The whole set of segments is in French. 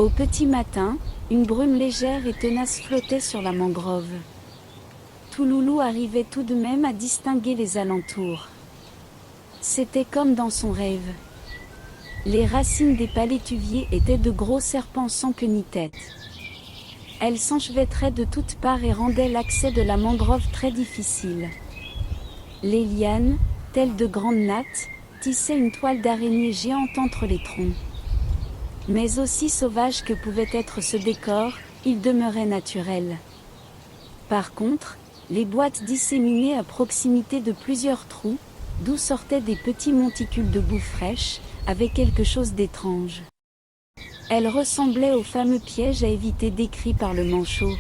Au petit matin, une brume légère et tenace flottait sur la mangrove. Touloulou arrivait tout de même à distinguer les alentours. C'était comme dans son rêve. Les racines des palétuviers étaient de gros serpents sans queue ni tête. Elles s'enchevêtraient de toutes parts et rendaient l'accès de la mangrove très difficile. Les lianes, telles de grandes nattes, tissaient une toile d'araignée géante entre les troncs. Mais aussi sauvage que pouvait être ce décor, il demeurait naturel. Par contre, les boîtes disséminées à proximité de plusieurs trous, d'où sortaient des petits monticules de boue fraîche, avaient quelque chose d'étrange. Elles ressemblaient aux fameux pièges à éviter décrits par le manchot.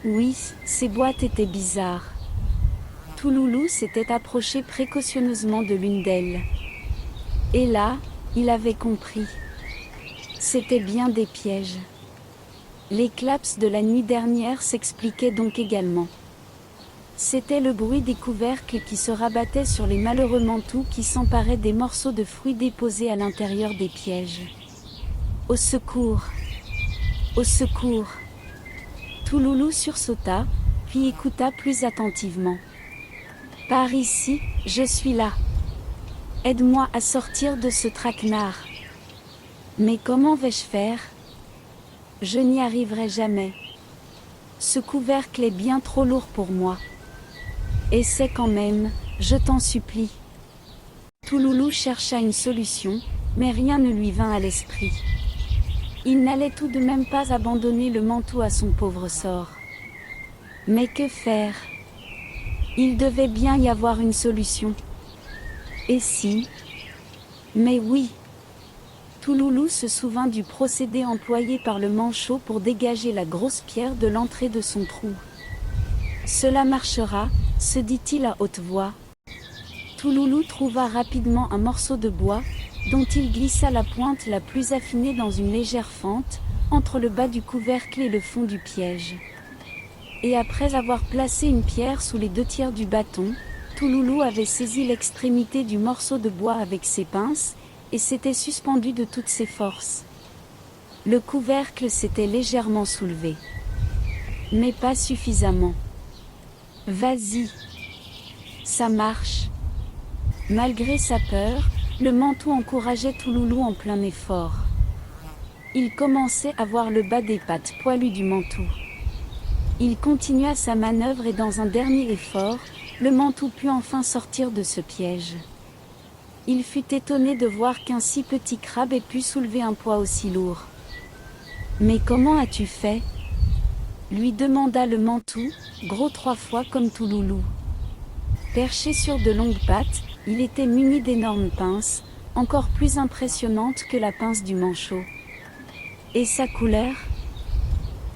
Oui, ces boîtes étaient bizarres. Touloulou s'était approché précautionneusement de l'une d'elles. Et là, il avait compris. C'étaient bien des pièges. Les claps de la nuit dernière s'expliquaient donc également. C'était le bruit des couvercles qui se rabattaient sur les malheureux mantous qui s'emparaient des morceaux de fruits déposés à l'intérieur des pièges. Au secours! Au secours! Touloulou sursauta, puis écouta plus attentivement. Par ici, je suis là. Aide-moi à sortir de ce traquenard. Mais comment vais-je faire? Je n'y arriverai jamais. Ce couvercle est bien trop lourd pour moi. Essaie quand même, je t'en supplie. Touloulou chercha une solution, mais rien ne lui vint à l'esprit. Il n'allait tout de même pas abandonner le manteau à son pauvre sort. Mais que faire? Il devait bien y avoir une solution. Et si? Mais oui! Touloulou se souvint du procédé employé par le manchot pour dégager la grosse pierre de l'entrée de son trou. Cela marchera, se dit-il à haute voix. Touloulou trouva rapidement un morceau de bois, dont il glissa la pointe la plus affinée dans une légère fente, entre le bas du couvercle et le fond du piège. Et après avoir placé une pierre sous les 2/3 du bâton, Touloulou avait saisi l'extrémité du morceau de bois avec ses pinces, et s'était suspendu de toutes ses forces. Le couvercle s'était légèrement soulevé. Mais pas suffisamment. Vas-y. Ça marche. Malgré sa peur, le manteau encourageait Touloulou en plein effort. Il commençait à voir le bas des pattes poilues du manteau. Il continua sa manœuvre et dans un dernier effort, le manteau put enfin sortir de ce piège. Il fut étonné de voir qu'un si petit crabe ait pu soulever un poids aussi lourd. « Mais comment as-tu fait ?» lui demanda le mantou, gros 3 fois comme Touloulou. Perché sur de longues pattes, il était muni d'énormes pinces, encore plus impressionnantes que la pince du manchot. Et sa couleur?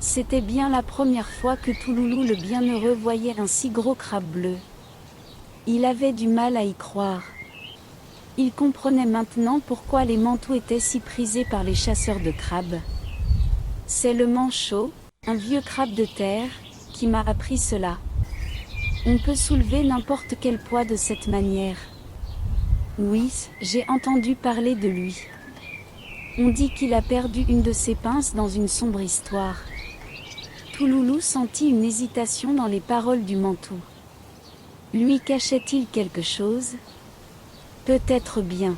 C'était bien la première fois que Touloulou le bienheureux voyait un si gros crabe bleu. Il avait du mal à y croire. Il comprenait maintenant pourquoi les mantous étaient si prisés par les chasseurs de crabes. C'est le manchot, un vieux crabe de terre, qui m'a appris cela. On peut soulever n'importe quel poids de cette manière. Oui, j'ai entendu parler de lui. On dit qu'il a perdu une de ses pinces dans une sombre histoire. Touloulou sentit une hésitation dans les paroles du mantou. Lui cachait-il quelque chose? Peut-être bien.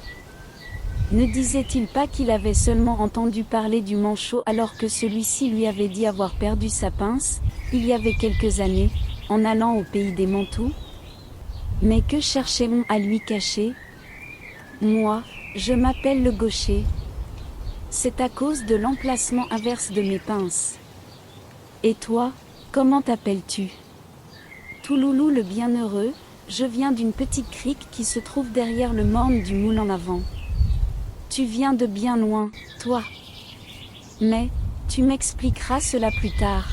Ne disait-il pas qu'il avait seulement entendu parler du manchot alors que celui-ci lui avait dit avoir perdu sa pince, il y avait quelques années, en allant au pays des mantous? Mais que cherchait-on à lui cacher? Moi, je m'appelle le gaucher. C'est à cause de l'emplacement inverse de mes pinces. Et toi, comment t'appelles-tu? Touloulou le bienheureux, je viens d'une petite crique qui se trouve derrière le morne du moule en avant. Tu viens de bien loin, toi. Mais, tu m'expliqueras cela plus tard.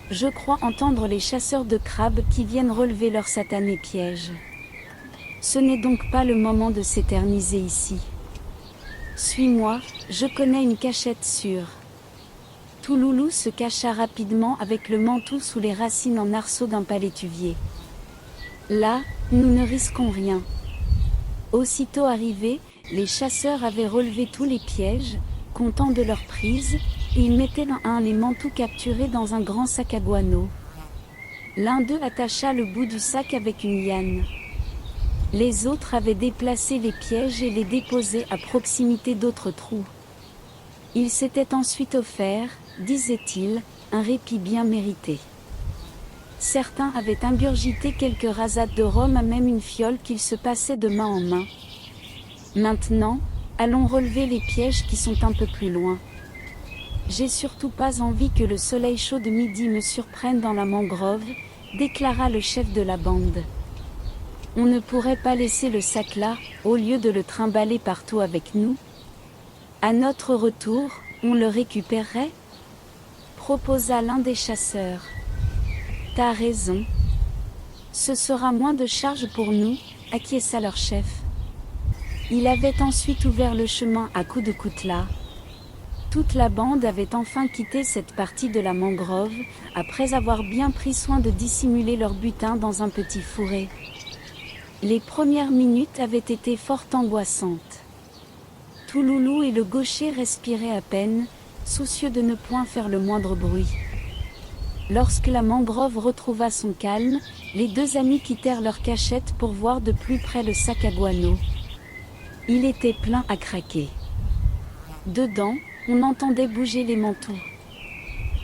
Je crois entendre les chasseurs de crabes qui viennent relever leur satané piège. Ce n'est donc pas le moment de s'éterniser ici. Suis-moi, je connais une cachette sûre. Touloulou se cacha rapidement avec le mantou sous les racines en arceaux d'un palétuvier. Là, nous ne risquons rien. Aussitôt arrivés, les chasseurs avaient relevé tous les pièges, contents de leur prise, et ils mettaient l'un à un les mantous capturés dans un grand sac à guano. L'un d'eux attacha le bout du sac avec une liane. Les autres avaient déplacé les pièges et les déposaient à proximité d'autres trous. Ils s'étaient ensuite offert, disait-il, un répit bien mérité. Certains avaient ingurgité quelques rasades de rhum à même une fiole qu'ils se passaient de main en main. Maintenant, allons relever les pièges qui sont un peu plus loin. J'ai surtout pas envie que le soleil chaud de midi me surprenne dans la mangrove, déclara le chef de la bande. On ne pourrait pas laisser le sac là, au lieu de le trimballer partout avec nous? À notre retour, on le récupérerait? Proposa l'un des chasseurs. T'as raison. Ce sera moins de charge pour nous, acquiesça leur chef. Il avait ensuite ouvert le chemin à coups de coutelas. Toute la bande avait enfin quitté cette partie de la mangrove, après avoir bien pris soin de dissimuler leur butin dans un petit fourré. Les premières minutes avaient été fort angoissantes. Touloulou et le gaucher respiraient à peine, soucieux de ne point faire le moindre bruit. Lorsque la mangrove retrouva son calme, les deux amis quittèrent leur cachette pour voir de plus près le sac à guano. Il était plein à craquer. Dedans, on entendait bouger les mantous.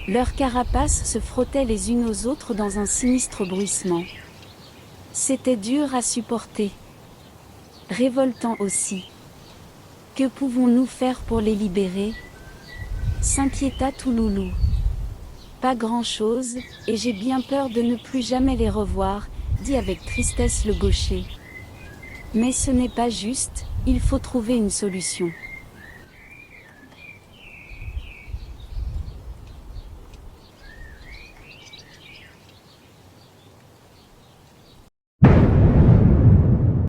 Leurs carapaces se frottaient les unes aux autres dans un sinistre bruissement. C'était dur à supporter. Révoltant aussi. Que pouvons-nous faire pour les libérer? S'inquiéta Touloulou. Pas grand-chose, et j'ai bien peur de ne plus jamais les revoir, dit avec tristesse le gaucher. Mais ce n'est pas juste, il faut trouver une solution.